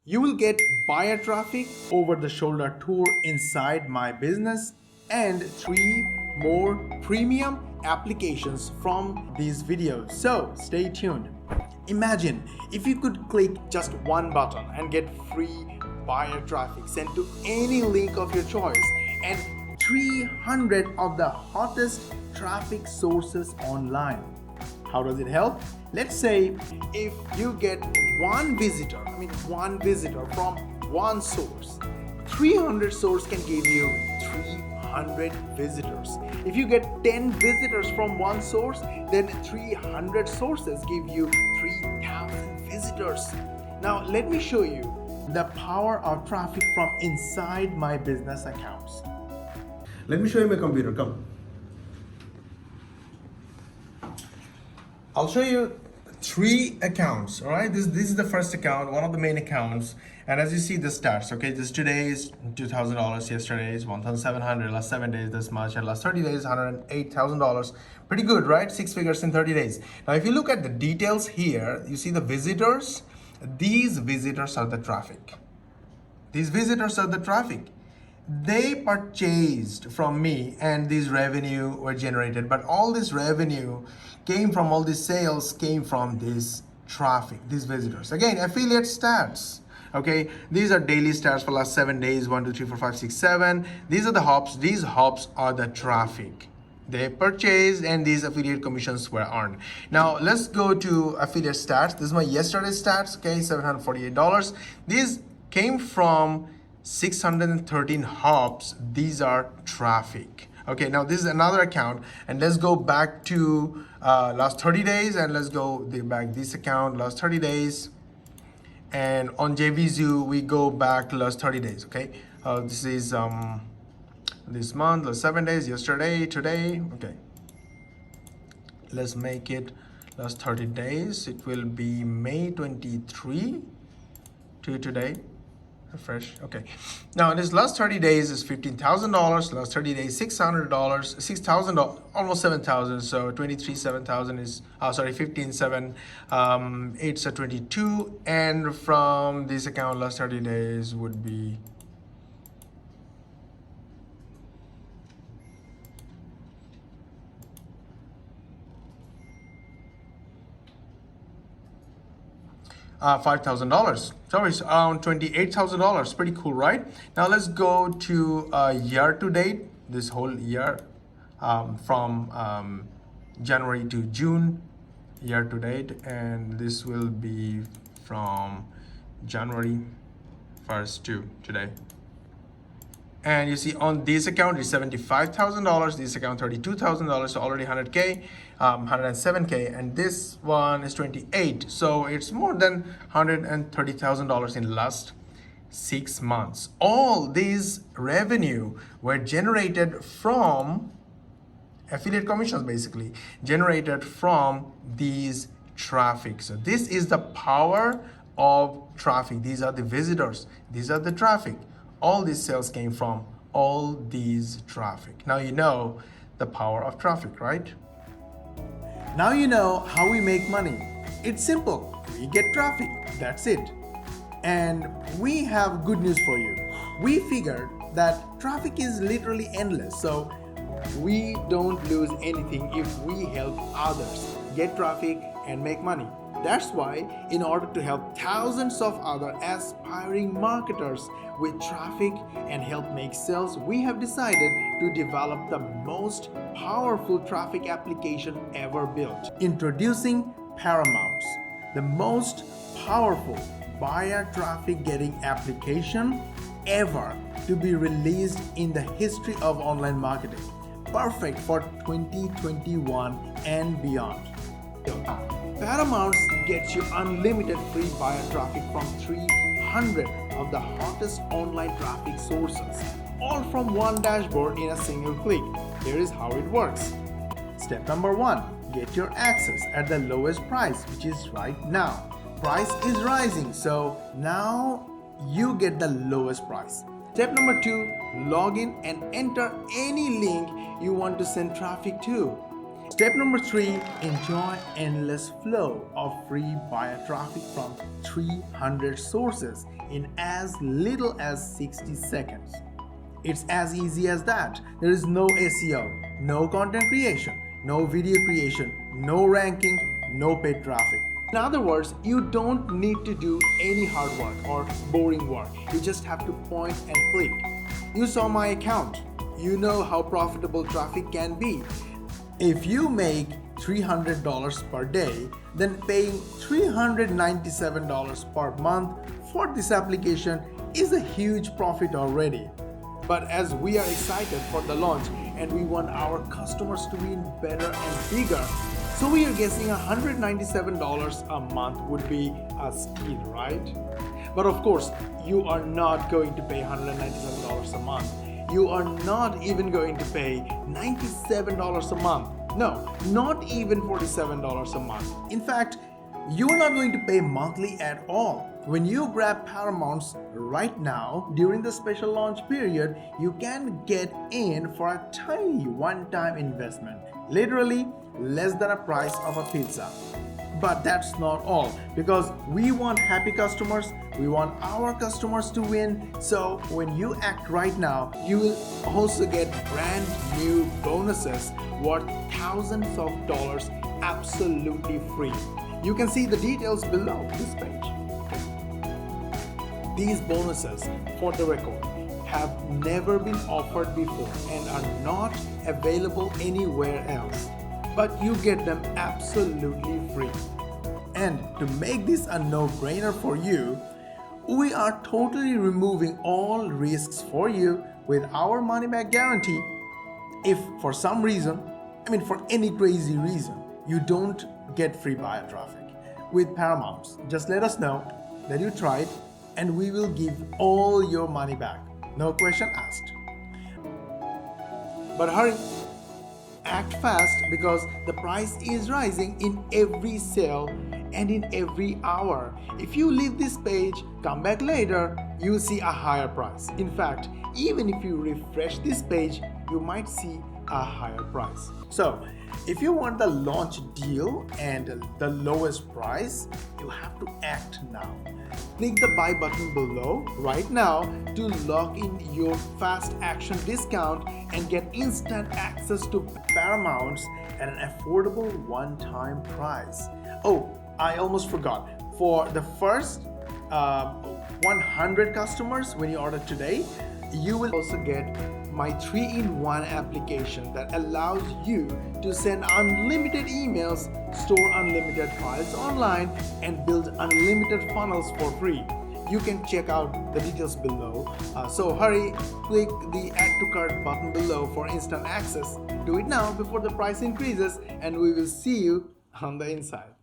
You will get buyer traffic, over the shoulder tour inside my business, and 3 more premium applications from these videos. So stay tuned. Imagine if you could click just one button and get free buyer traffic sent to any link of your choice and 300 of the hottest traffic sources online. How does it help? Let's say if you get one visitor from one source, 300 source can give you 300 visitors. If you get 10 visitors from one source, then 300 sources give you 3,000 visitors. Now let me show you the power of traffic from inside my business accounts. Let me show you my computer. Come. I'll show you 3 accounts. All right. This is the first account, one of the main accounts. And as you see the stats, okay, this today is $2,000, yesterday is $1,700, last 7 days this much, and last 30 days $108,000. Pretty good, right? 6 figures in 30 days. Now, if you look at the details here, you see the visitors. These visitors are the traffic. These visitors are the traffic. They purchased from me and these revenue were generated, but all this revenue came from, all these sales came from this traffic, these visitors. Again, affiliate stats. Okay, these are daily stats for last 7 days, 1, 2, 3, 4, 5, 6, 7. These are the hops. These hops are the traffic. They purchased and these affiliate commissions were earned. Now let's go to affiliate stats. This is my yesterday stats, okay, $748. These came from 613 hops. These are traffic. Okay, now this is another account, and let's go back to last 30 days, and let's go back this account last 30 days, and on JVZoo we go back last 30 days. Okay, this is this month, last 7 days, yesterday, today. Okay, let's make it last 30 days. It will be May 23 to today. Refresh. Okay, now this last 30 days is $15,000. Last 30 days $600, $6,000, almost 7,000. So 23 7,000 is 15 7 8 so 22. And from this account last 30 days would be $5,000. So it's around $28,000. Pretty cool, right? Now let's go to year to date, this whole year, from January to June, year to date, and this will be from January 1st to today. And you see on this account is $75,000, this account $32,000, so already 100K, 107K, and this one is 28. So it's more than $130,000 in the last 6 months. All these revenue were generated from affiliate commissions, basically generated from these traffic. So this is the power of traffic. These are the visitors, these are the traffic. All these sales came from all these traffic. Now you know the power of traffic, right? Now you know how we make money. It's simple. We get traffic. That's it. And we have good news for you. We figured that traffic is literally endless. So we don't lose anything if we help others get traffic and make money. That's why, in order to help thousands of other aspiring marketers with traffic and help make sales, we have decided to develop the most powerful traffic application ever built. Introducing ParamountZ, the most powerful buyer traffic getting application ever to be released in the history of online marketing. Perfect for 2021 and beyond. ParamountZ gets you unlimited free buyer traffic from 300 of the hottest online traffic sources, all from one dashboard in a single click. Here is how it works. Step number 1, get your access at the lowest price, which is right now. Price is rising, so now you get the lowest price. Step number 2, log in and enter any link you want to send traffic to. Step number 3, enjoy endless flow of free buyer traffic from 300 sources in as little as 60 seconds. It's as easy as that. There is no SEO, no content creation, no video creation, no ranking, no paid traffic. In other words, you don't need to do any hard work or boring work. You just have to point and click. You saw my account. You know how profitable traffic can be. If you make $300 per day, then paying $397 per month for this application is a huge profit already. But as we are excited for the launch and we want our customers to win better and bigger, so we are guessing $197 a month would be a steal, right? But of course, you are not going to pay $197 a month. You are not even going to pay $97 a month. No, not even $47 a month. In fact, you are not going to pay monthly at all. When you grab Paramount's right now, during the special launch period, you can get in for a tiny one-time investment. Literally, less than a price of a pizza. But that's not all, because we want happy customers, we want our customers to win. So when you act right now, you will also get brand new bonuses worth thousands of dollars absolutely free. You can see the details below this page. These bonuses, for the record, have never been offered before and are not available anywhere else. But you get them absolutely free. And to make this a no-brainer for you, we are totally removing all risks for you with our money-back guarantee. If for some reason, for any crazy reason, you don't get free buyer traffic with Paramount, just let us know that you tried and we will give all your money back. No question asked. But hurry! Act fast, because the price is rising in every sale and in every hour. If you leave this page, come back later, you will see a higher price. In fact, even if you refresh this page, you might see a higher price. So, if you want the launch deal and the lowest price, you have to act now. Click the buy button below right now to lock in your fast action discount and get instant access to Paramount's at an affordable one-time price. Oh, I almost forgot. For the first 100 customers, when you order today, you will also get my 3-in-1 application that allows you to send unlimited emails, store unlimited files online, and build unlimited funnels for free. You can check out the details below. So hurry, click the add to cart button below for instant access. Do it now before the price increases, and we will see you on the inside.